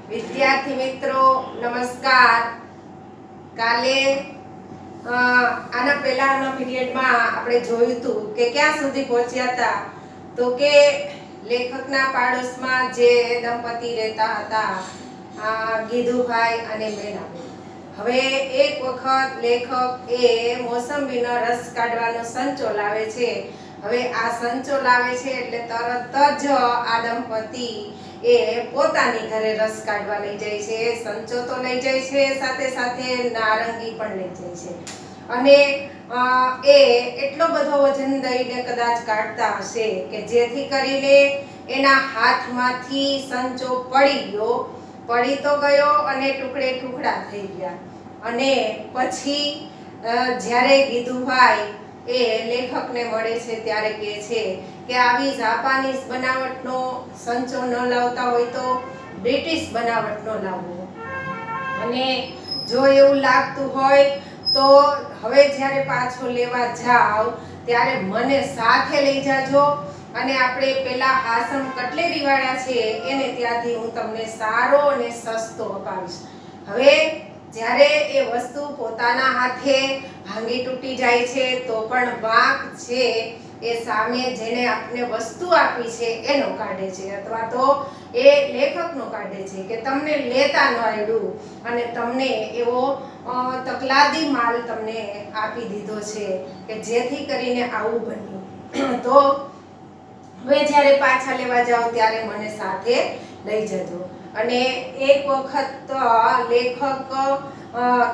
વિદ્યાર્થી મિત્રો નમસ્કાર। કાલે આના પહેલાના પીરિયડમાં આપણે જોયું હતું કે ક્યાં સુધી પહોંચ્યા હતા, તો કે લેખકના પાડોશમાં જે દંપતી રહેતા હતા, ગીધુભાઈ અને મેનાબેન। હવે એક વખત લેખક એ મોસંબીનો રસ કાઢવાનો સંચો લાવે છે। હવે આ સંચો લાવે છે એટલે તરત જ આ દંપતી એ પોતાની ઘરે રસ કાઢવા લઈ જાય છે। સંચો તો લઈ જાય છે, સાથે સાથે નારંગી પણ લઈ જાય છે। અને એ એટલો બધો વજન દઈને કદાચ કાઢતા હશે કે જેથી કરીને એના હાથમાંથી સંચો પડી તો ગયો અને ટુકડે ટુકડા થઈ ગયા। અને પછી જ્યારે ગીધુભાઈ એ લેખકને મળે છે ત્યારે કહે છે કે આવી જાપાનીઝ બનાવટનો સંચો ન લાવતા હોય તો બ્રિટિશ બનાવટનો લાવવો, અને જો એવું લાગતું હોય તો હવે જ્યારે પાછો લેવા જાવ ત્યારે મને સાથે લઈ જાજો, અને આપણે પેલા હાસમ કટલેરી વાળા છે એને ત્યાંથી હું તમને સારો અને સસ્તો અપાવીશ। હવે જ્યારે એ વસ્તુ પોતાના હાથે ભાંગી તૂટી જાય છે તો પણ વાંક છે એ સામે જેને આપને વસ્તુ આપી છે એનો કાઢે છે, અથવા તો એ લેખકનો કાઢે છે કે તમને લેતા ન આવડ્યું અને તમને એવો તકલાદી માલ તમને આપી દીધો છે કે જેથી કરીને આવું બન્યું। તો હવે જ્યારે પાછા લેવા જાઓ ત્યારે મને સાથે લઈ જજો। અને એક વખત લેખક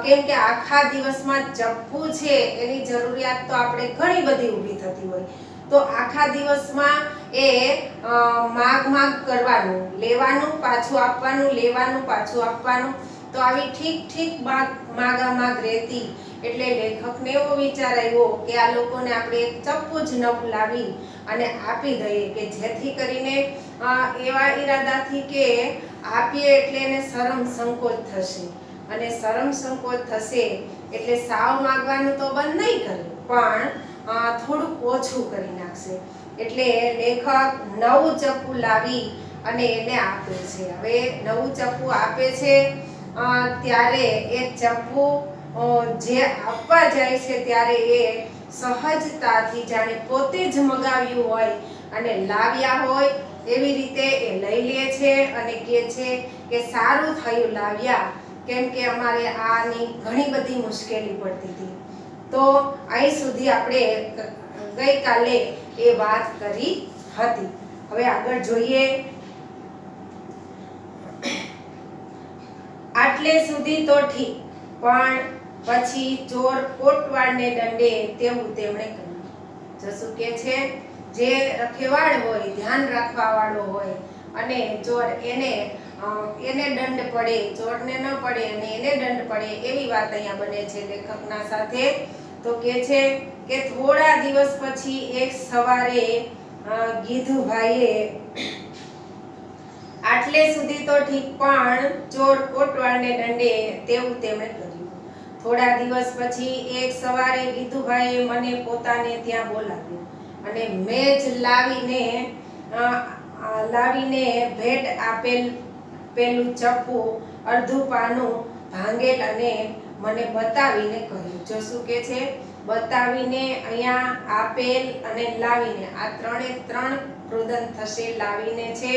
કેમ કે આખા દિવસમાં ચપ્પુ છે એની જરૂરિયાત તો આપણે ઘણી બધી ઊભી થતી હોય, તો આખા દિવસમાં એ માગ કરવાનું, લેવાનું પાછું આપવાનું, લેવાનું પાછું આપવાનું, તો આવી ઠીક માગ રહેતી। એટલે લેખકને એવો વિચાર આવ્યો કે આ લોકોને આપણે એક ચપ્પુ જ નવું લાવી અને આપી દઈએ કે જેથી કરીને એવા ઈરાદાથી કે આપીએ એટલે એને શરમ સંકોચ થશે, અને શરમ સંકોચ થશે એટલે સાવ માગવાનું તો બંધ નહીં કરે પણ થોડુંક ઓછું કરી નાખશે। એટલે લેખક નવું ચપ્પુ લાવી અને એને આપે છે। હવે નવું ચપ્પુ આપે છે ત્યારે એ ચપ્પુ જે આપવા જાય છે ત્યારે એ સહજતાથી જાણે પોતે જ મગાવ્યું હોય અને લાવ્યા હોય એવી રીતે એ લઈ લે છે અને કહે છે કે સારું થયું લાવ્યા, કેમ કે અમારે આની ઘણી બધી મુશ્કેલી પડતી હતી। તો અહીં સુધી આપણે ગઈકાલે એ વાત કરી હતી। હવે આગળ જોઈએ। આટલે સુધી તો ઠીક, પણ પછી ચોર કોટવાળને દંડે તેવું તેમણે કહ્યું। જસુ કે છે જે રખેવાળ હોય, ધ્યાન રાખવા વાળો હોય, અને ચોર એને દંડ પડે, ચોરને ન પડે અને એને દંડ પડે એવી વાત અહીંયા બને છે લેખકના સાથે। તો કે છે કે થોડા દિવસ પછી એક સવારે ગીધુભાઈએ આટલે સુધી તો ઠીક, પણ ચોર કોટવાળને દંડે તેવું તેમણે કર્યું। થોડા દિવસ પછી એક સવારે ગીધુભાઈએ મને પોતાને ત્યાં બોલાવ્યો અને મેજ લાવીને ભેટ આપેલ પેલું ચપ્પુ અડધું પાનું ભાંગેલ અને મને બતાવીને કહ્યું। જો શું કે છે, બતાવીને અહીંયા આપેલ અને લાવીને આ ત્રણ કૃદંત થશે। લાવીને છે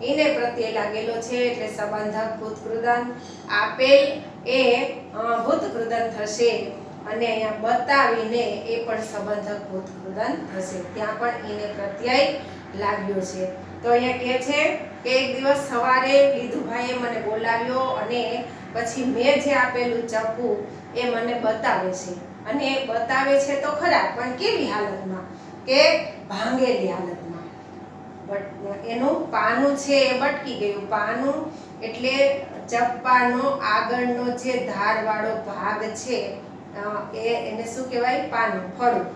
એને પ્રત્યે લાગેલો છે એટલે સંબંધક ભૂતકૃદંત, આપેલ એ ભૂતકૃદંત થશે અને અહીંયા બતાવીને એ પણ સંબંધક ભૂતકૃદંત થશે, ત્યાં પણ એને પ્રત્યય લાગ્યો છે। તો અહીંયા કહે છે કે એક દિવસ સવારે ગીધુભાઈએ મને બોલાવ્યો અને પછી મેં જે આપેલું ચપ્પુ એ મને બતાવે છે, અને બતાવે છે તો ખરા પણ કેવી હાલતમાં, કે ભાંગેલી હાલતમાં। એનું પાનું છે એ બટકી ગયું। પાનું એટલે ચપ્પાનો આગળનો જે ધારવાળો ભાગ છે એને શું કહેવાય? પાનું, ફળું।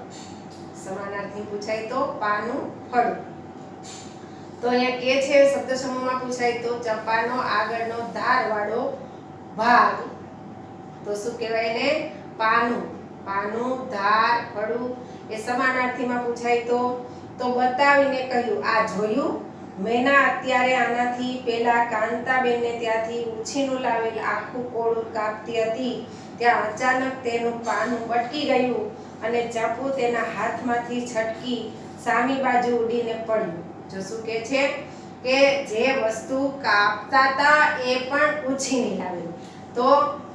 સમાનાર્થી પૂછાય તો પાનું, ફળું। તો અહીંયા કે છે શબ્દ સમૂહમાં પૂછાય તો ચપ્પાનો આગળનો ધારવાળો ભાગ, તો શું કહેવાય એને? પાનું। પાનું, ધાર, ફળું એ સમાનાર્થીમાં પૂછાય તો બતાવીને કહ્યું, આ જોયું? મેના અત્યારે આનાથી પેલા કાંતાબેનને ત્યાંથી ઉછીનું લાવેલ આખું કોળું કાપતી હતી ત્યાં અચાનક તેનું પાનું બટકી ગયું અને ચપ્પુ તેના હાથમાંથી છટકી સામી બાજુ ઉડીને પડ્યું. જો શું કે છે કે જે વસ્તુ કાપતા હતા એ પણ ઉછીની લાવેલી. તો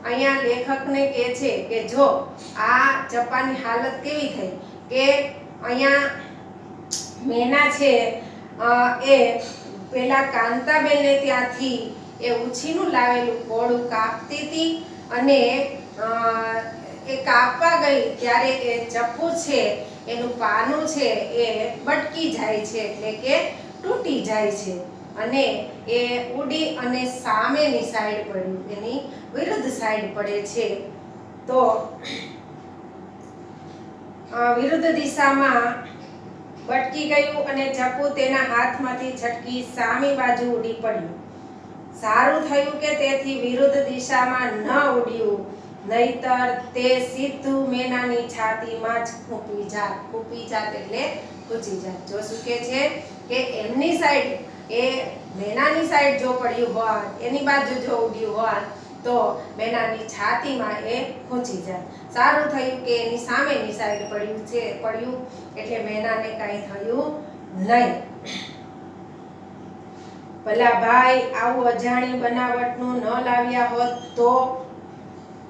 અહીંયા લેખકને કહે છે કે જો આ ચપ્પાની હાલત કેવી થઈ કે અહીંયા મેના છે એ પેલા કાંતાબેનને ત્યાંથી એ ઉછીનું લાવેલું કોળું કાપતી હતી અને એ કાપવા ગઈ ત્યારે એ ચપ્પુ છે એનું પાનું છે એ બટકી જાય છે, એટલે કે તૂટી જાય છે અને એ ઉડી અને સામેની સાઈડ પડ્યું, એની વિરુદ્ધ સાઈડ પડે છે. તો વિરુદ્ધ દિશામાં બટકી ગયું અને ચપ્પુ તેના હાથમાંથી છટકી સામી બાજુ ઉડી પડ્યું. સારું થયું કે તેથી વિરુદ્ધ દિશામાં ન ઉડ્યું, નહીતર તે સીધું મેનાની છાતીમાં જ ખૂંપી જાત. ખૂંપી જાત એટલે ખૂંચી જાત. જો શું કે છે કે એમની સાઈડ એ મેનાની સાઈડ જો પડ્યું હોત, એની બાજુ જો ઉડ્યું હોત તો મેનાની છાતીમાં એ ખૂંચી જાય. સારું થયું કે એની સામેની સાઈડ પડ્યું એટલે મેનાને કાંઈ થયું નહીં. ભલા ભાઈ આવું અજાણી બનાવટનું ન લાવ્યા હોત તો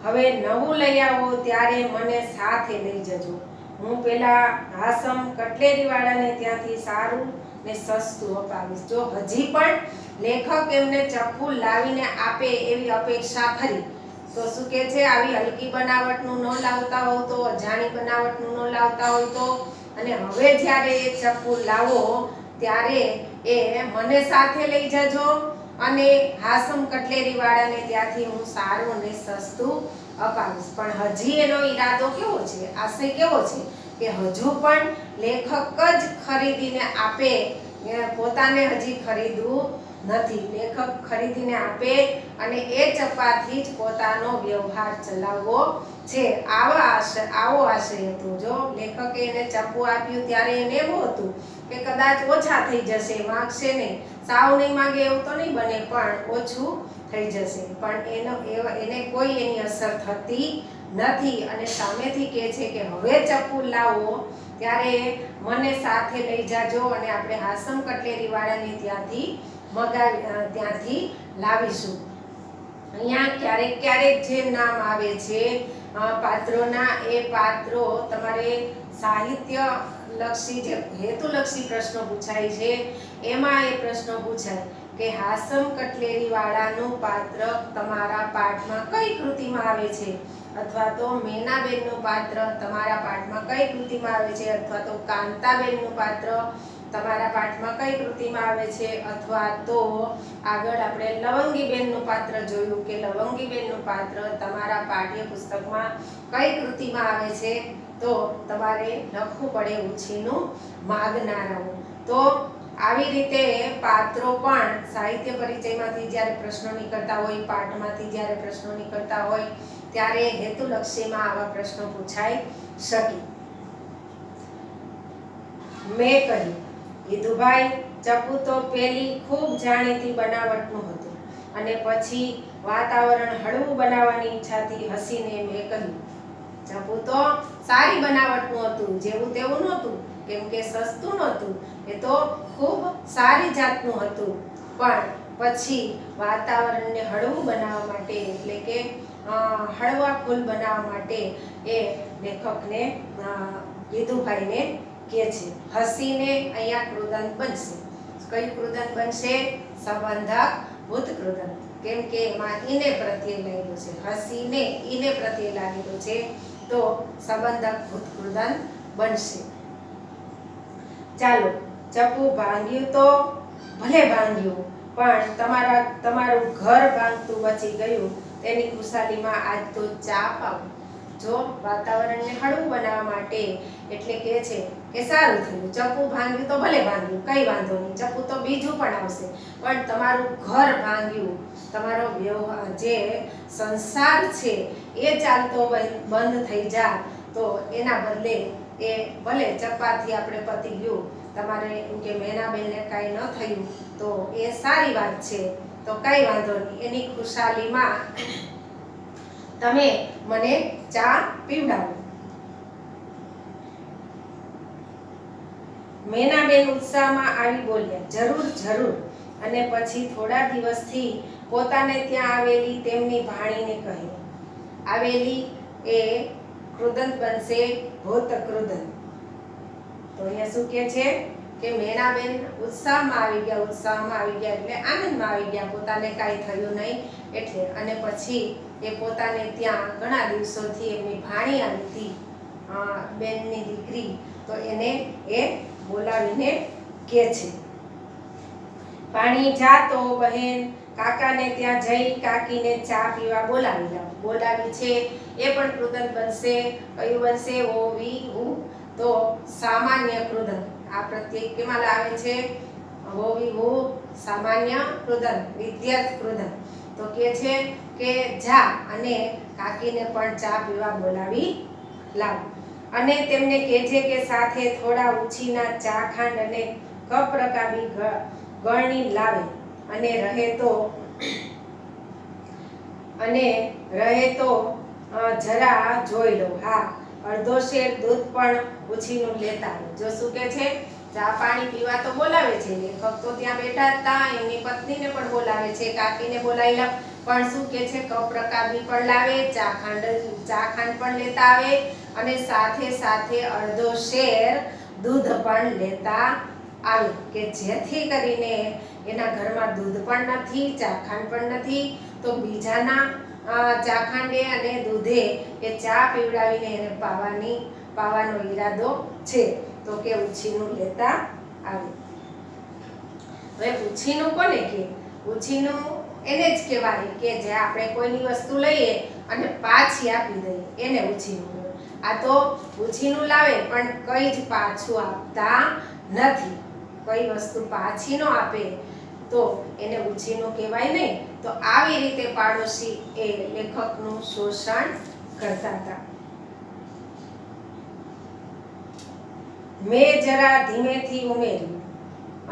હવે નવું લઈ આવો ત્યારે મને સાથે લઈ જજો. હું પેલા હાસમ કટલેરી વાળાને ત્યાંથી સારું ને સસ્તું અપાવીશ. જો હજી પણ લેખક એમને ચપ્પુ લાવીને આપે એવી અપેક્ષા ખરી. તો શું કે છે આવી હલકી બનાવટનું ન લાવતા હોય તો, અજાણી બનાવટનું ન લાવતા હોય તો, અને હવે જ્યારે એ ચપ્પુ લાવો ત્યારે એ મને સાથે લઈ જજો અને હાસમ કટલેરી વાળાને ત્યાંથી હું સારું ને સસ્તું અપાવીશ. પણ હજી એનો ઈરાદો કેવો છે, આશય કેવો છે કે હજુ પણ લેખક જ ખરીદીને આપે, પોતાને હજી ખરીદવું નથી. લેખક ખરીદીને આપે અને એ ચપ્પાથી જ પોતાનો વ્યવહાર ચલાવવો છે, આવો આશય હતો. જો લેખકે એને ચપ્પુ આપ્યું ત્યારે એને એવું હતું કે કદાચ ઓછા થઈ જશે, માગશે નહીં, સાવ નહીં માગે એવું તો નહીં બને, પણ ઓછું થઈ જશે. પણ એને કોઈ એની અસર થતી નથી અને સામેથી કહે છે કે હવે ચપ્પુ લાવો ત્યારે મને સાથે લઈ જાજો અને આપણે હાસમ કટલેરી વાળાની ત્યાંથી લાવીશું. અહીંયા ક્યારેક ક્યારેક જે નામ આવે છે પાત્રોના, એ પાત્રો તમારે સાહિત્ય લક્ષી જે હેતુલક્ષી પ્રશ્નો પૂછાય છે એમાં એ પ્રશ્નો પૂછાય કે હાસમ કટલેરી વાળાનું પાત્ર તમારા પાઠમાં કઈ કૃતિમાં આવે છે, અથવા તો મેનાબેનનું પાત્ર તમારા પાઠમાં કઈ કૃતિમાં આવે છે, અથવા તો કાંતાબેનનું પાત્ર તમારા પાઠમાં કઈ કૃતિમાં આવે છે, અથવા તો આગળ આપણે લવંગીબેનનું પાત્ર જોયું કે લવંગીબેનનું પાત્ર તમારા પાઠ્યપુસ્તકમાં કઈ કૃતિમાં આવે છે. તો તમારે લખવું પડે ઉછીનું માગનારાઓ. તો આવી રીતે પાત્રો પણ સાહિત્ય પરિચયમાંથી જ્યારે પ્રશ્નો નીકળતા હોય, પાઠમાંથી જ્યારે પ્રશ્નો નીકળતા હોય ત્યારે હેતુલક્ષીમાં આવા પ્રશ્નો પૂછાઈ શકે. મેં કહ્યું, હિતુભાઈ ચપ્પુ તો પેલી ખૂબ જાણીતી બનાવટનું હતું અને પછી વાતાવરણ હળવું બનાવવાની ઈચ્છાથી હસીને મેં કહ્યું, ચપ્પુ તો સારી બનાવટનું હતું, જેવું તેવું નહોતું, કેમ કે સસ્તું નહોતું, એ તો ખૂબ સારી જાતનું હતું. પણ પછી વાતાવરણને હળવું બનાવવા માટે, એટલે કે હળવા ફૂલ બનાવવા માટે એ લેખકને હિતુભાઈને કે છે. હસીને અહીંયા કૃદંત બનશે. કયું કૃદંત બનશે? સંબંધક ભૂત કૃદંત, કેમ કે એમાં ઈને પ્રત્યય લાગેલું છે. હસીને ઈને પ્રત્યય લાગેલું છે તો સંબંધક ભૂત કૃદંત બનશે. ચાલો, ચપ્પુ ભાંગ્યું તો ભલે ભાંગ્યું, પણ તમારું ઘર ભાંગતું બચી ગયું, તેની ખુશાલીમાં આજ તો ચા પાવ. જો વાતાવરણને હળવું બનાવવા માટે એટલે કે છે કે સારું થયું, ચપ્પુ ભાંગ્યું તો ભલે ભાંગ્યું, કઈ વાંધો નહીં, ચપ્પુ તો બીજું પણ આવશે, પણ તમારું ઘર ભાંગ્યું, તમારો વ્યવહાર જે સંસાર છે એ ચાલતો બંધ થઈ જાય તો એના બદલે એ ભલે ચપ્પાથી આપણે પતી ગયું તમારે એમ કે મેનાબેનને કાંઈ ન થયું તો એ સારી વાત છે, તો કાંઈ વાંધો નહીં, એની ખુશાલીમાં તમે મને ચા પીવડાવો. મેનાબેન ઉત્સાહમાં આવી બોલ્યા, જરૂર જરૂર. અને પછી થોડા દિવસથી પોતાને ત્યાં આવેલી તેમની ભાણીને કહ્યું, આવેલી એ કૃદંત બનશે ભૂત કૃદંત. તો અહીંયા શું કહે છે કે મેનાબેન ઉત્સાહમાં આવી ગયા એટલે આનંદમાં આવી ગયા, પોતાને કાંઈ થયું નહીં એટલે. અને પછી એ પોતાને ત્યાં ઘણા દિવસોથી એમની ભાણી આવી હતી, બેનની દીકરી, તો એને એ બોલાવીને કહે છે, ભાણી જા તો બહેન કાકાને ત્યાં જઈ કાકીને ચા પીવા બોલાવી લાવ. બોલાવી છે એ પણ કૃદંત બનશે. કયું બનશે? ઓ વી ઉ. તો સામાન્ય કૃદંત. આ પ્રત્યય કેમાં આવે છે? ઓ વી ઉ સામાન્ય કૃદંત, વિદ્યાર્થ કૃદંત. તો કે છે કે જા અને કાકીને પણ ચા પીવા બોલાવી લાવ. અને તેમને કહેજે કે સાથે થોડા ઉછીના ચા ખાંડ અને કપ રકાબી ગળણી લાવે. અને રહે તો જરા જોઈ લો. હા, અડધો શેર દૂધ પણ ઉછીનું લેતા આવે. જો શું કે છે, ચા પાણી પીવા તો બોલાવે છે, લેખક તો ત્યાં બેઠા હતા, એમની પત્નીને પણ બોલાવે છે, કાકીને બોલાવી લાવ, પણ શું કે છે, કપ રકાબી પણ લાવે, ચા ખાંડ પણ લેતા આવે, અને સાથે સાથે અડધો શેર દૂધ પણ લેતા આવે, કે જેથી કરીને એના ઘરમાં દૂધ પણ નથી, ચાખાંડ પણ નથી, તો બીજાના ચાખાંડે અને દૂધે એ ચા પીવડાવીને એને પાવાનો ઈરાદો છે. તો કે ઉછીનું લેતા આવે. હવે ઉછીનું કોને કે? ઉછીનું એને જ કહેવાય કે જે આપણે કોઈની વસ્તુ લઈએ અને પાછી આપી દઈએ, એને ઉછીનું કહેવાય. આ તો ઉછીનું લાવે પણ કઈ જ પાછું આપતા નથી. કઈ વસ્તુ પાછી ન આપે તો એને ઉછીનું કહેવાય નહીં. તો આવી રીતે પાડોશી એ લેખકનું શોષણ કરતા હતા. મેં જરા ધીમેથી ઉમેર્યું,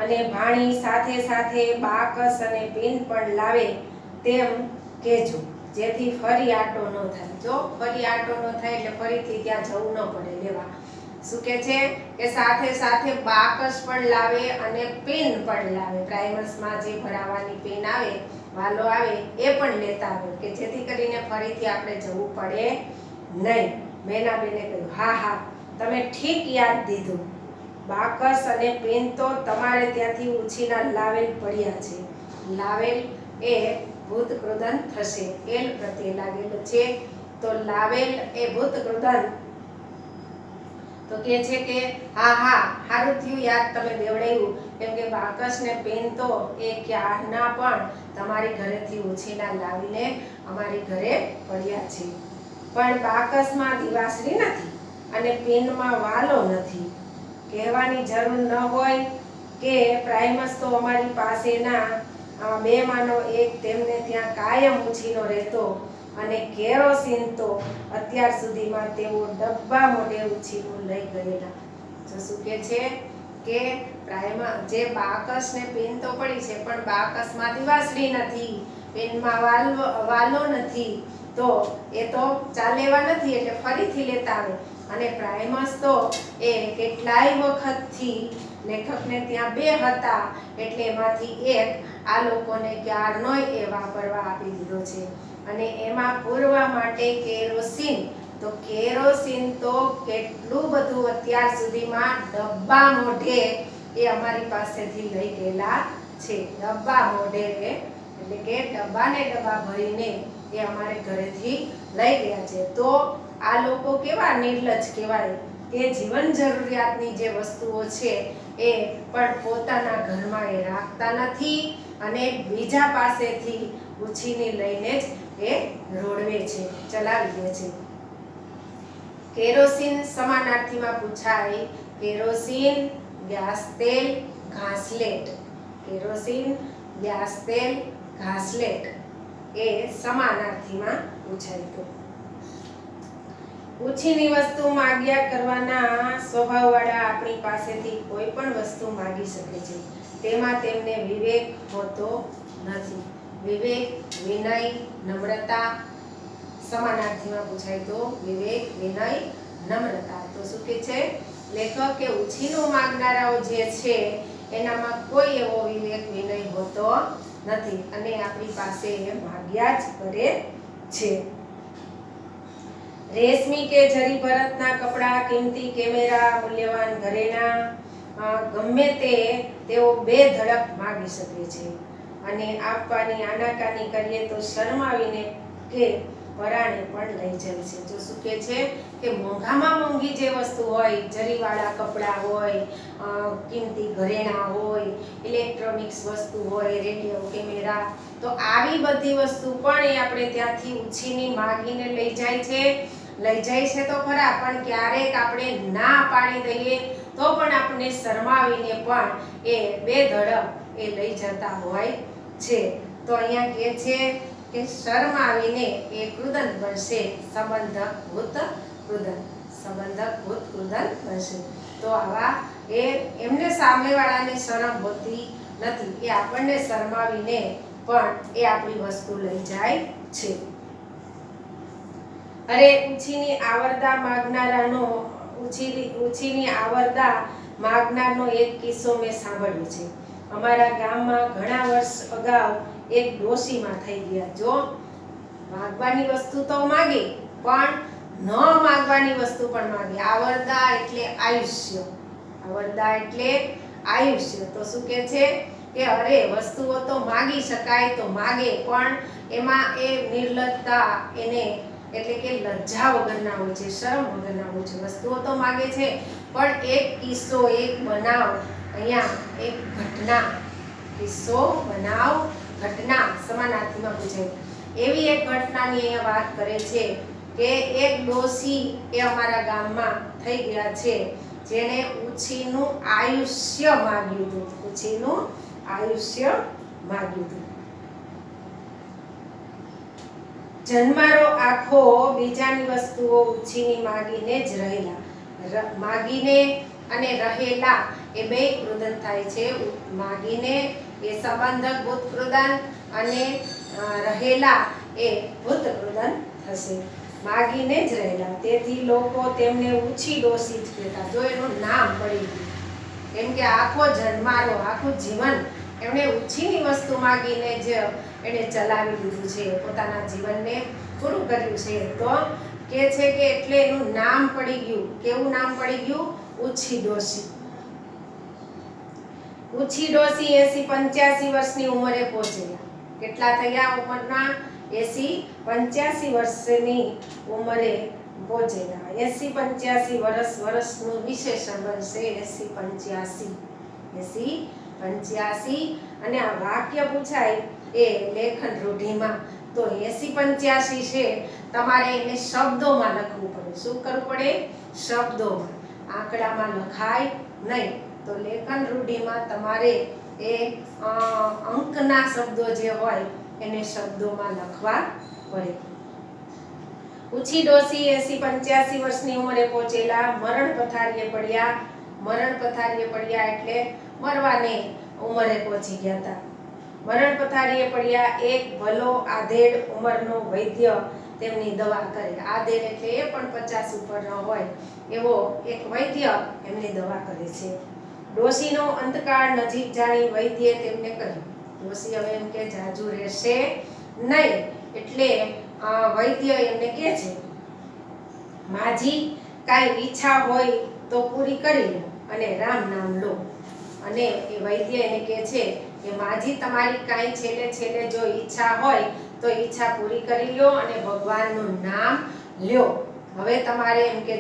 અને ભાણી સાથે સાથે બાકસ અને પિન પણ લાવે તેમ કહેજો, જેથી ફરી આટો ન થાય. જો ફરી આટો ન થાય એટલે ફરીથી ત્યાં જવું ન પડે લેવા. શું કે છે કે સાથે સાથે બાકસ પણ લાવે અને પિન પણ લાવે. પ્રાઇમર્સમાં જે ભરાવાની પિન આવે, વાલો આવે, એ પણ લેતા આવે, કે જેથી કરીને ફરીથી આપણે જવું પડે નહીં. મેનાબેને કહ્યું, હા હા, તમે ઠીક યાદ દીધું. બાકસ અને પિન તો તમારે ત્યાંથી ઉછીના લાવેલ પડ્યા છે. લાવેલ એ ભૂત કૃદંત થશે, એલ પ્રત્યે લાગેલું છે, તો લાવેલ એ ભૂત કૃદંત. તો કે છે કે હા હા, સારું થયું યાદ તમે દેવડાવ્યું, કેમ કે બાકસ ને પિન તો એ ક્યારના પણ તમારી ઘરેથી ઉછીના લાવીને અમારી ઘરે પડ્યા છે. પણ બાકસમાં દિવાસળી નથી અને પિનમાં વાલો નથી. કહેવાની જરૂર ન હોય કે પ્રાઇમસ તો અમારી પાસેના બેમાંનો એક, તેમને ત્યાં કાયમ ઉછીનો રહેતો, અને કેરોસીન તો અત્યાર સુધીમાં તેઓ ડબ્બા મોઢે ઉછીનું લઈ ગયેલા. તો શું કે છે કે જે બાકસ ને પિન તો પડી છે, પણ બાકસમાં દિવાસળી નથી, પિનમાં વાલો નથી, તો એ તો ચાલેવા નથી, એટલે ફરીથી લેતા આવે. અને પ્રાઇમસ તો એ કેટલાય વખતથી લેખકને ત્યાં બે હતા, એટલે એમાંથી એક આ લોકોને ક્યારનોય એ વાપરવા આપી દીધો છે. અને એમાં પૂરવા માટે કેરોસીન, તો કેરોસીન તો કેટલું બધું અત્યાર સુધીમાં ડબ્બા મોઢે એ અમારી પાસેથી લઈ ગયેલા છે. ડબ્બા મોઢે એટલે કે ડબ્બાને ડબ્બા ભરીને એ અમારે ઘરેથી લઈ ગયા છે. તો આ લોકો કેવા નિર્લજ્જ કહેવાય કે જીવન જરૂરિયાતની જે વસ્તુઓ છે એ પણ પોતાના ઘરમાં એ રાખતા નથી, અને બીજા પાસેથી ઉછીની લઈને જ એ રોડવે છે, ચલાવી દે છે. કેરોસીન સમાનાર્થીમાં પૂછાય, કેરોસીન, ગેસ તેલ, ઘાસલેટ. કેરોસીન, ગેસ તેલ, ઘાસલેટ એ સમાનાર્થીમાં પૂછાય. તો ઓછીની વસ્તુ માગ્યા કરવાના સ્વભાવવાળા આપણી પાસેથી કોઈ પણ વસ્તુ માગી શકે છે. તેમાં તેમને વિવેક હોતો નથી. વિવેક, વિનય, નમ્રતા સમાનાર્થીમાં પૂછાય તો વિવેક, વિનય, નમ્રતા. તો શું કે છે લેખક કે ઉછીનું માગનારાઓ જે છે એનામાં કોઈ એવો વિવેક, વિનય હોતો નથી અને આપણી પાસે એ માગ્યા જ કરે છે. રેશમી કે જરી ભરતના કપડા, કિંમતી કેમેરા, મૂલ્યવાન ઘરેણાં ગમે તે તેઓ બે ધડક માગી શકે છે અને આપવાની આનાકાની કરીએ તો શરમાવીને કે પરાણે પણ લઈ જાય છે. જો શું કે છે કે મોંઘામાં મોંઘી જે વસ્તુ હોય, જરીવાળા કપડાં હોય, કિંમતી ઘરેણાં હોય, ઇલેક્ટ્રોનિક્સ વસ્તુ હોય, રેડિયો, કેમેરા, તો આવી બધી વસ્તુ પણ એ આપણે ત્યાંથી ઉછીની માગીને લઈ જાય છે તો ખરા, પણ ક્યારેક આપણે ના પાડી દઈએ તો પણ આપણને શરમાવીને પણ એ બે ધડક એ લઈ જતા હોય છે. તો અહીંયા કહે છે કે શરમાવીને એ કૃદન બનશે, સંબંધક ભૂત કૃદન, સંબંધક ભૂત કૃદન બનશે. તો આવા એમને સામેવાળાને શરમ હોતી નથી, એ આપણને શરમાવીને પણ એ આપણી વસ્તુ લઈ જાય છે. અરે ઉછીની આવરદા માગનારનો એક કિસ્સો મેં સાંભળ્યો છે. અમારા ગામમાં ઘણા વર્ષ અગાઉ એક ડોશીમાં થઈ ગયા. જો માગવાની વસ્તુ તો માગી પણ ન માગવાની વસ્તુ પણ માગી. આવરદા એટલે આયુષ્ય, આવરદા એટલે આયુષ્ય. તો શું કે છે કે અરે વસ્તુઓ તો માગી શકાય તો માગે, પણ એમાં એ નિર્લજ્જતા, એને એટલે કે લજ્જા વગરના હોય છે, શરમ વગરના હોય છે. વસ્તુઓ તો માગે છે પણ એક કિસ્સો, એક બનાવ, અહીંયા એક ઘટના, કિસ્સો, બનાવ, ઘટના સમાનાર્થીમાં પૂછાય. એવી એક ઘટનાની અહીંયા વાત કરે છે કે એક ડોશી એ અમારા ગામમાં થઈ ગયા છે, જેણે ઉછીનું આયુષ્ય માગ્યું હતું. ઉછીનું આયુષ્ય માગ્યું હતું. જન્મારો આખો બીજાની વસ્તુઓ ઉછીની માગીને જ રહેલા, માગીને અને રહેલા એ બે કૃદન થાય છે. માગીને એ સંબંધક ભૂત કૃદન અને રહેલા એ ભૂત કૃદન થશે. માગીને જ રહેલા, તેથી લોકો તેમને ઉછી ડોશી જ કહેતા. જો એનું નામ પડી ગયું, કેમ કે આખો જન્મારો, આખું જીવન એમણે ઉછીની વસ્તુ માગીને જ એને ચલાવી દીધું છે, પોતાના જીવનને પૂરું કર્યું છે. તો કે છે કે એટલે એનું નામ પડી ગયું. કેવું નામ પડી ગયું? ઉછી ડોશી. ઉછી ડોશી 80-85 વર્ષની ઉંમરે પહોંચેલા. કેટલા થયા ઉંમરના? 80-85 વર્ષની ઉંમરે પહોંચેલા. 80-85 વર્ષનું વિશેષણ બનશે. 80-85 અને આ વાક્ય પૂછાય એ લેખન રૂઢિમાં, તો 80-85 છે, તમારે એને શબ્દોમાં લખવું પડે. શું કરવું પડે? શબ્દોમાં. આંકડામાં લખાય નહીં. તો લેખન રૂઢિમાં તમારે એ અંકના શબ્દો જે હોય એને શબ્દોમાં લખવા પડે. ઉછી ડોશી 80-85 વર્ષની ઉંમરે પહોંચેલા, મરણ પથારીએ પડ્યા. મરણ પથારીએ પડ્યા એટલે મરવાની ઉંમરે પહોંચી ગયા હતા. મરણ પથારીએ પડ્યા. એક ભલો આધેડ ઉંમરનો વૈદ્ય તેમની દવા કરે. આધેડ એટલે એ પણ 50 ઉપરનો હોય એવો એક વૈદ્ય એમની દવા કરે છે. ડોશીનો અંતકાળ નજીક જાણી વૈદ્યે તેમને કહ્યું. ડોશી હવે એમ કે જાજુ રહેશે નહીં, એટલે વૈદ્ય એમને કહે છે, માજી કાંઈ ઈચ્છા હોય તો પૂરી કરી લો અને રામ નામ લો. અને એ વૈદ્ય એને કહે છે કે માજી તમારી કાંઈ છેલ્લે જો ઈચ્છા હોય તો ઈચ્છા પૂરી કરી લો અને ભગવાનનું નામ લ્યો. હવે તમારે એમ કે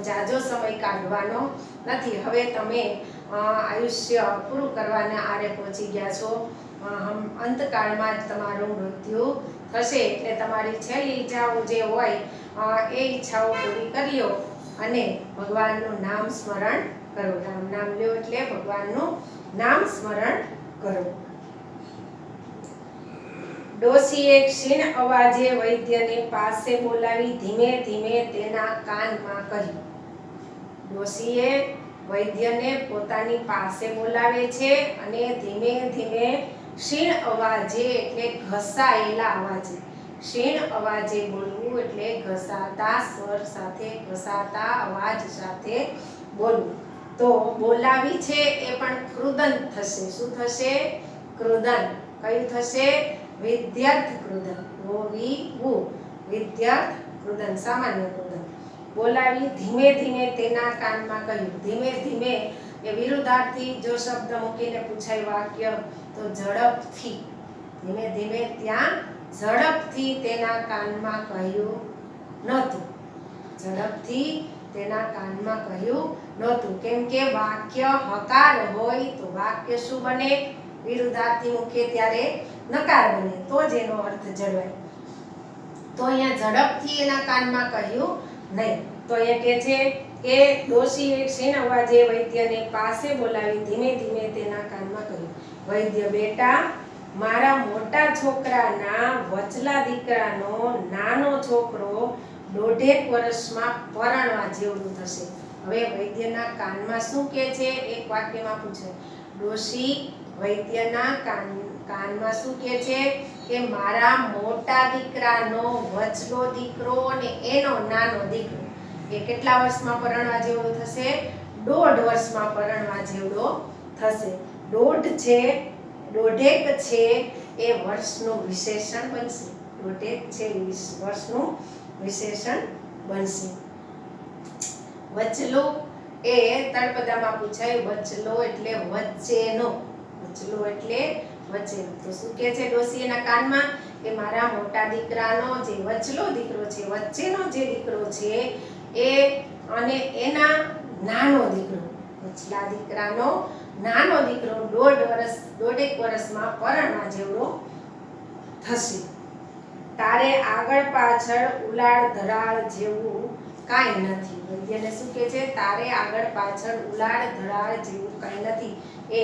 જાજો સમય કાઢવાનો નથી. હવે તમે આયુષ્ય પૂરું કરવાના આરે પહોંચી ગયા છો. અંતકાળમાં જ તમારું મૃત્યુ થશે, એટલે તમારી છેલ્લી ઈચ્છાઓ જે હોય એ ઈચ્છાઓ પૂરી કરી લો અને ભગવાનનું નામ સ્મરણ કરો. રામ નામ લ્યો એટલે ભગવાનનું નામ સ્મરણ કરો. ડોશીએ ક્ષીણ અવાજે વૈદ્યને પાસે બોલાવી ધીમે ધીમે તેના કાનમાં કહ્યું. ડોશીએ વૈદ્યને પોતાની પાસે બોલાવે છે અને ધીમે ધીમે ક્ષીણ અવાજે એટલે ઘસાયેલા અવાજે, ક્ષીણ અવાજે બોલવું એટલે ઘસાતા સ્વર સાથે, ઘસાતા અવાજ સાથે બોલવું. તો બોલાવી છે એ પણ કૃદંત થશે. શું થશે? કૃદંત. કયું થશે? વિદ્યર્થ કૃદંત. વિદ્યર્થ કૃદંત, સામાન્ય કૃદંત. બોલાવી ધીમે ધીમે તેના કાનમાં કહ્યું. ધીમે ધીમે એ વિરુદ્ધાર્થી જો શબ્દ મૂકીને પૂછાય વાક્ય તો ઝડપથી. ધીમે ધીમે ત્યાં ઝડપથી તેના કાનમાં કહ્યું નહોતું. ઝડપથી તેના કાનમાં કહ્યું નહોતું. કેમ કે વાક્ય હકાર હોય તો વાક્ય શું બને? વિરુદ્ધાર્થી મૂકીએ ત્યારે નકાર બને, તો જ એનો અર્થ જળવાય. તો અહીંયા ઝડપથી એના કાનમાં કહ્યું નહીં. તો એ કહે છે કે ડોશીએ ક્ષીણ અવાજે વૈદ્યને પાસે બોલાવી ધીમે ધીમે તેના કાનમાં કહ્યું, વૈદ્ય બેટા, મારા મોટા છોકરાના વચલા દીકરાનો નાનો છોકરો 1.5 વર્ષમાં પરણવા જેવડું થશે. હવે વૈદ્યના કાનમાં શું કહે છે? એક વાક્યમાં પૂછે. ડોશી વૈદ્યના કાનમાં શું કહે છે? કે મારા મોટા દીકરાનો વચલો દીકરો અને એનો નાનો દીકરો એ કેટલા વર્ષમાં પરણવા જેવડો થશે? 1.5 વર્ષમાં પરણવા જેવડો થશે. 1.5 છે, 1.5 છે એ વર્ષનું વિશેષણ બનશે. 1.5 છે વર્ષનું વિશેષણ બનશે. વચલો એ તળપદામાં પૂછાય. વચલો એટલે વચ્ચેનો. વચલો એટલે વચ્ચેનો. તો શું કહે છે ડોશી એના કાનમાં? કે મારા મોટા દીકરાનો જે વચલો દીકરો છે, વચ્ચેનો જે દીકરો છે એ અને એના નાનો દીકરો, વચલા દીકરાનો નાનો દીકરો 1.5 વર્ષમાં પરણવા જેવડો થશે. તારે આગળ પાછળ ઉલાળ ધરાળ જેવું કાંઈ નથી. વૈદ્યને શું કહે છે? તારે આગળ પાછળ ઉલાળ ધરાળ જેવું કાંઈ નથી. એ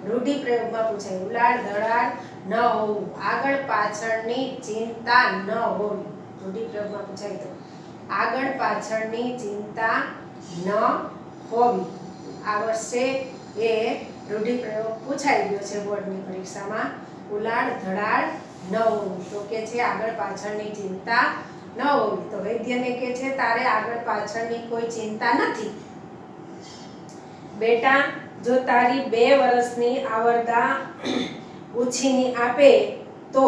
રૂઢિપ્રયોગમાં પૂછાય. ઉલાળ ધરાળ ન હોવું, આગળ પાછળની ચિંતા ન હોવી. રૂઢિપ્રયોગમાં પૂછાય તો આગળ પાછળની ચિંતા ન હોવી. આ વર્ષે એ રૂઢિપ્રયોગ પૂછાઈ ગયો છે બોર્ડની પરીક્ષામાં. ઉલાળ ધરાળ ન હોવું. તો કે છે આગળ પાછળની ચિંતા ન હોવી. તો વૈદ્યને કહે છે તારે આગળ પાછળની કોઈ ચિંતા નથી. બેટા, જો તારી 2 વર્ષની આવરદા ઉછીની આપે તો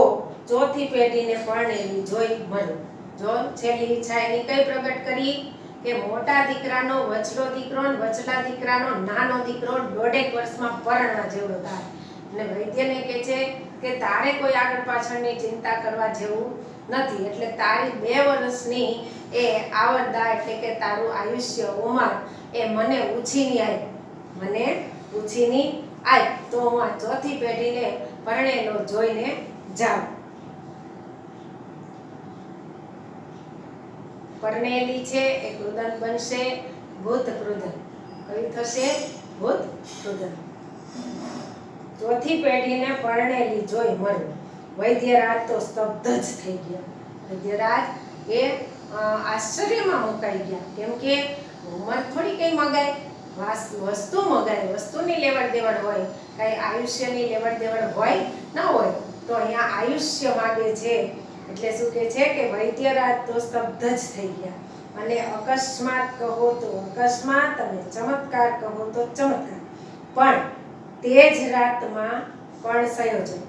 ચોથી પેઢીને પરણેલી જોઈ મળે. જો છેલ્લી ઈચ્છા એની કઈ પ્રગટ કરી? કે મોટા દીકરાનો વચલો દીકરો અને વચલા દીકરાનો નાનો દીકરો 1.5 વર્ષમાં પરણવા જેવડો થાય. અને વૈદ્યને કહે છે કે તારે કોઈ આગળ પાછળની ચિંતા કરવા જેવું નથી. એટલે તારી 2 વર્ષની એ આવરદા એટલે કે તારું આયુષ્ય, ઉંમર એ મને ઉછીની આવી. મને ઉછીની આવી તો હું આ ચોથી પેઢીને પરણેલો જોઈને જાઉં. પરણેલી છે એ કૃદંત બનશે. ભૂત કૃદંત. કયું થશે? ભૂત કૃદંત. ચોથી પેઢીને પરણેલી જોઈ મળ્યું. વૈદ્યરાજ તો સ્તબ્ધ જ થઈ ગયા. વૈદ્યરાજ એ આશ્ચર્યમાં મુકાઈ ગયા. કેમ કે ઉંમર થોડી કઈ મગાય, વસ્તુ મગાય, વસ્તુની લેવડ દેવડ હોય, કઈ આયુષ્યની લેવડ દેવડ હોય ન હોય. તો અહીંયા આયુષ્ય માગે છે. એટલે શું કહે છે કે વૈદ્યરાજ તો સ્તબ્ધ જ થઈ ગયા. અને અકસ્માત કહો તો અકસ્માત અને ચમત્કાર કહો તો ચમત્કાર. પણ તે જ રાતમાં પણ સંયોજન.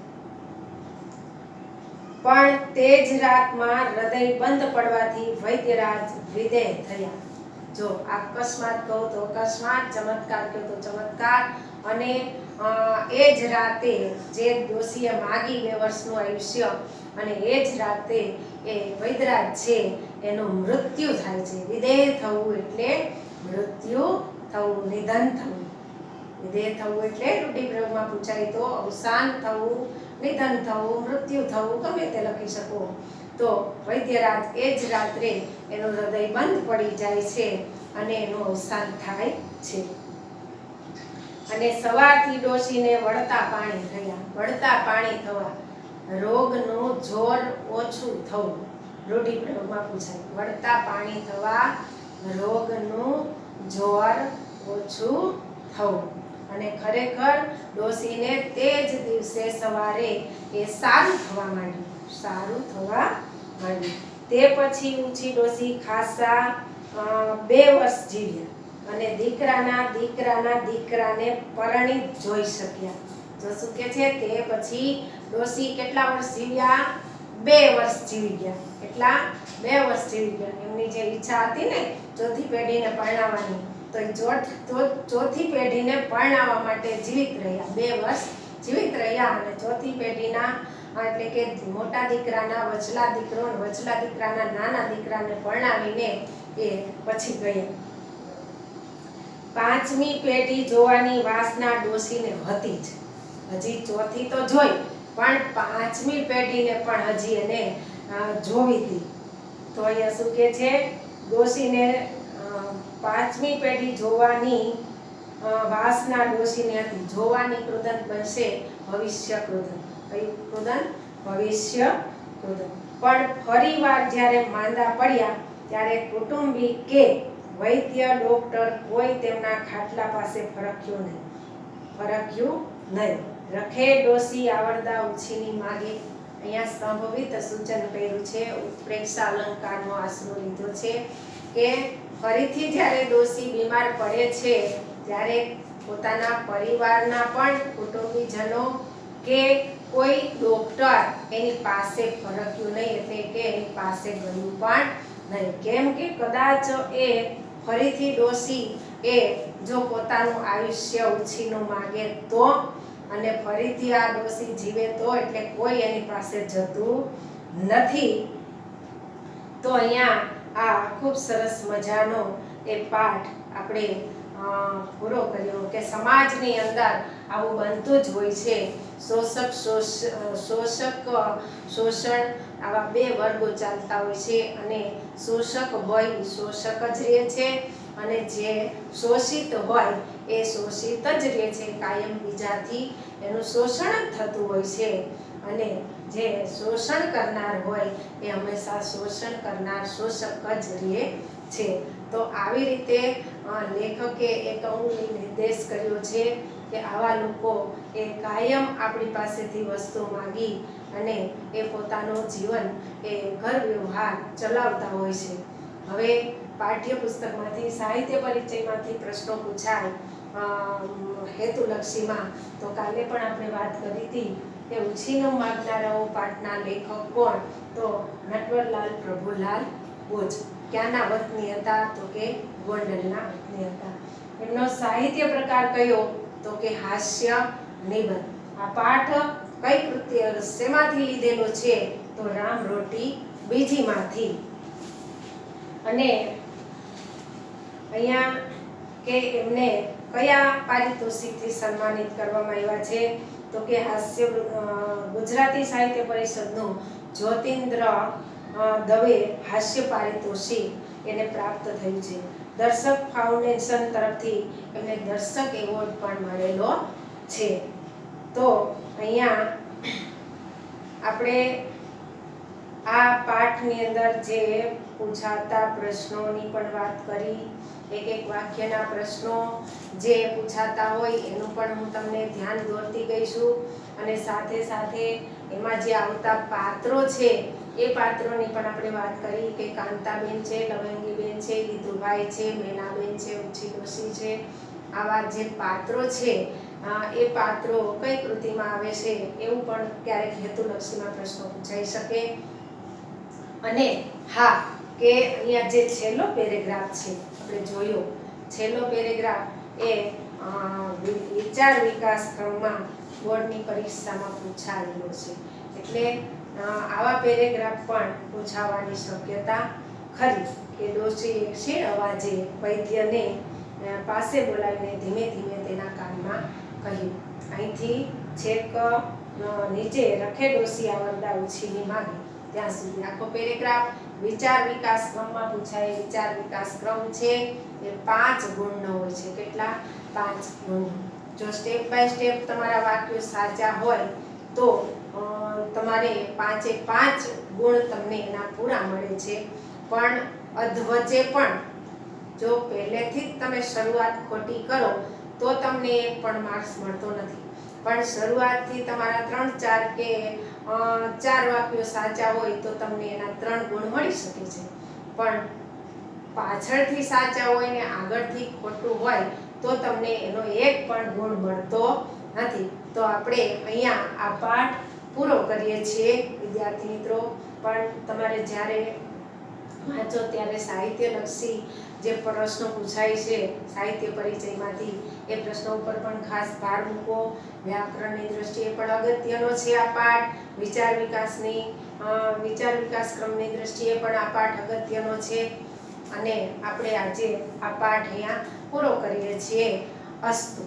પણ તે જ રાતમાં હૃદય બંધ પડવાથી વૈદ્યરાજ વિદેહ થયા. જો અકસ્માત કહો તો અકસ્માત, ચમત્કાર કહો તો ચમત્કાર. અને એ જ રાતે જે ડોશીએ માગી 2 વર્ષનું આયુષ્ય, અને એ જ રાતે એ વૈદ્યરાજ છે એનું મૃત્યુ થાય છે. વિદેહ થવું એટલે મૃત્યુ થવું, નિધન થવું. વિદેહ થવું એટલે રૂઢિપ્રયોગમાં પૂછાય તો અવસાન થવું, નિધન થવું, મૃત્યુ થવું, ગમે તે લખી શકો. તો વૈદ્યરાજ એ જ રાત્રે એનું હૃદય બંધ પડી જાય છે અને એનું અવસાન થાય છે. અને સવારથી ડોશીને વળતા પાણી થયા. વળતા પાણી થવા રોગનું જોર ઓછું થવું. રૂઢિપ્રયોગમાં પૂછાય, વળતા પાણી થવા, રોગનું જોર ઓછું થવું. અને ખરેખર ડોશીને તે જ દિવસે સવારે એ સારું થવા માંડ્યું. તે પછી ઊંચી ડોશી ખાસા 2 વર્ષ જીવ્યા અને દીકરાને પરણિત જોઈ શક્યા. તો શું કે છે, તે પછી ડોશી કેટલા વર્ષ જીવ્યા? 2 વર્ષ જીવી ગયા. કેટલા? 2 વર્ષ જીવી ગયા. એમની જે ઈચ્છા હતી ને ચોથી પેઢીને પરણાવવાની, તો ચોથી પેઢીને પરણાવવા માટે જીવિત રહ્યા. 2 વર્ષ જીવિત રહ્યા અને ચોથી પેઢીના એટલે કે મોટા દીકરાના વચલા દીકરો અને વચલા દીકરાના નાના દીકરાને પરણાવીને એ પછી ગયા. 5મી પેઢી જોવાની વાસના ડોશીને હતી જ. હજી ચોથી તો જોઈ, પણ 5મી પેઢીને પણ હજી એને જોવી હતી. તો અહીંયા શું કે છે, ડોશીને 5મી પેઢી જોવાની વાસના ડોશીને હતી. જોવાની કૃદંત બનશે ભવિષ્ય કૃદંત. કયું કૃદંત? ભવિષ્ય કૃદંત. પણ ફરીવાર જ્યારે માંદા પડ્યા ત્યારે કુટુંબી કે વૈદ્ય ડોક્ટર કોઈ તેમના ખાટલા પાસે ફરક્યું નહીં. રખે ડોશી આવરદા ઉછીની માગે. અહીંયા સંભવિત સૂચન કર્યું છે, ઉત્પ્રેક્ષા અલંકારનો આશરો લીધો છે કે ફરીથી જ્યારે ડોશી બીમાર પડે છે ત્યારે પોતાના પરિવારના પણ કુટુંબીજનો કે કોઈ ડોક્ટર એની પાસે ફરક્યું નહીં, એટલે કે એની પાસે ગયું પણ નહીં. કેમ કે કદાચ એ ફરીથી ડોશી એ જો પોતાનું આયુષ્ય ઉછીનું માગે તો, અને ફરીથી આ ડોશી જીવે તો, એટલે કોઈ એની પાસે જતું નથી. તો અહીંયા આ ખૂબ સરસ મજાનો એ પાઠ આપણે પૂરો કર્યો કે સમાજની અંદર આવું બનતું જ હોય છે. શોષણ આવા 2 વર્ગો ચાલતા હોય છે અને શોષક હોય શોષક જ રહે છે અને જે શોષિત હોય એ શોષિત જ રહે છે. કાયમ બીજાથી એનું શોષણ જ થતું હોય છે અને જે શોષણ કરનાર હોય એ હંમેશા શોષણ કરનાર શોષક જ રહે છે. તો આવી રીતે લેખકે એક નિર્દેશ કર્યો છે કે આવા લોકો એ કાયમ આપણી પાસેથી વસ્તુ માંગી અને એ પોતાનું જીવન એ ઘર વ્યવહાર ચલાવતા હોય છે. હવે પાઠ્યપુસ્તકમાંથી સાહિત્ય પરિચયમાંથી પ્રશ્નો પૂછાય હેતુલક્ષીમાં. તો કાલે પણ આપણે વાત કરી હતી કે ઉછીનો માગનારાઓ પાઠના લેખક કોણ? તો નટવરલાલ પ્રભુલાલ બોઝ. ક્યાંના વતની હતા? તો કે ગોંડલના વતની હતા. એમનો સાહિત્ય પ્રકાર કયો? તો કે હાસ્ય નિબંધ. આ પાઠ કઈ કૃતિ શેમાંથી લીધેલો છે? તો રામ રોટી બીજીમાંથી. અને અહીંયા કે એમને કયા પારિતોષિકથી સન્માનિત કરવામાં આવ્યા છે? તો કે હાસ્ય ગુજરાતી સાહિત્ય પરિષદનું જ્યોતિન્દ્ર દવે હાસ્ય પારિતોષિક એને પ્રાપ્ત થયું છે. દર્શક ફાઉન્ડેશન તરફથી એમને દર્શક એવોર્ડ પણ મળેલો છે. તો અહીંયા આપણે આ પાઠની અંદર જે પૂછાતા પ્રશ્નોની પણ વાત કરી. એક વાક્યના પ્રશ્નો જે પૂછાતા હોય એનું પણ હું તમને ધ્યાન દોરતી ગઈ છું અને સાથે સાથે એમાં જે આવતા પાત્રો છે એ પાત્રોની પણ આપણે વાત કરી કે કાંતાબેન છે, લવંગીબેન છે, લીધુભાઈ છે, મેનાબેન છે, ઉછી ડોશી છે. આવા જે પાત્રો છે એ પાત્રો કઈ કૃતિમાં આવે છે એવું પણ ક્યારેક હેતુલક્ષીમાં પ્રશ્નો પૂછાઈ શકે. અને હા, કે અહીંયા જે છેલ્લો પેરેગ્રાફ છે આપણે જોયો, છેલ્લો પેરેગ્રાફ એ વિચાર વિકાસ ક્રમમાં બોર્ડની પરીક્ષામાં પૂછાયેલો છે. એટલે આવા પેરેગ્રાફ પણ પૂછાવાની શક્યતા ખરી કે ડોશી ક્ષીણ અવાજે વૈદ્યને પાસે બોલાવીને ધીમે ધીમે તેના કાનમાં કહ્યું. અહીંથી છેક નીચે રખે ડોશી આવરદા ઉછીની માગે ત્યાં સુધી આખો પેરેગ્રાફ વિચાર વિકાસ ક્રમમાં પૂછાય. વિચાર વિકાસ ક્રમ છે એ 5 ગુણનો હોય છે. કેટલા? 5 ગુણ. જો સ્ટેપ બાય સ્ટેપ તમારા વાક્યો સાચા હોય તો તમારે 5 ગુણ તમને એના પૂરા મળે છે, પણ અધવચ્ચે પણ જો પહેલેથી જ તમે શરૂઆત ખોટી કરો તો તમને એક પણ માર્ક્સ મળતો નથી. પણ શરૂઆતથી તમારા 3 4 કે 4 વાક્યો સાચા હોય તો તમને એના 3 ગુણ મળી શકે છે. પણ પાછળથી સાચા હોય ને આગળથી ખોટું હોય તો તમને એનો એક પણ ગુણ મળતો નથી. તો આપણે અહીંયા આ પાઠ પૂરો કરીએ છીએ વિદ્યાર્થી મિત્રો. પણ તમારે જ્યારે વાંચો ત્યારે સાહિત્યલક્ષી જે પ્રશ્નો પૂછાય છે સાહિત્ય પરિચયમાંથી એ પ્રશ્નો ઉપર પણ ખાસ ભાર મૂકો. વ્યાકરણની દ્રષ્ટિએ પણ અગત્યનો છે આ પાઠ. વિચાર વિકાસ ક્રમની દ્રષ્ટિએ પણ આ પાઠ અગત્યનો છે. અને આપણે આજે આ પાઠ અહીંયા પૂરો કરીએ છીએ. અસ્તુ.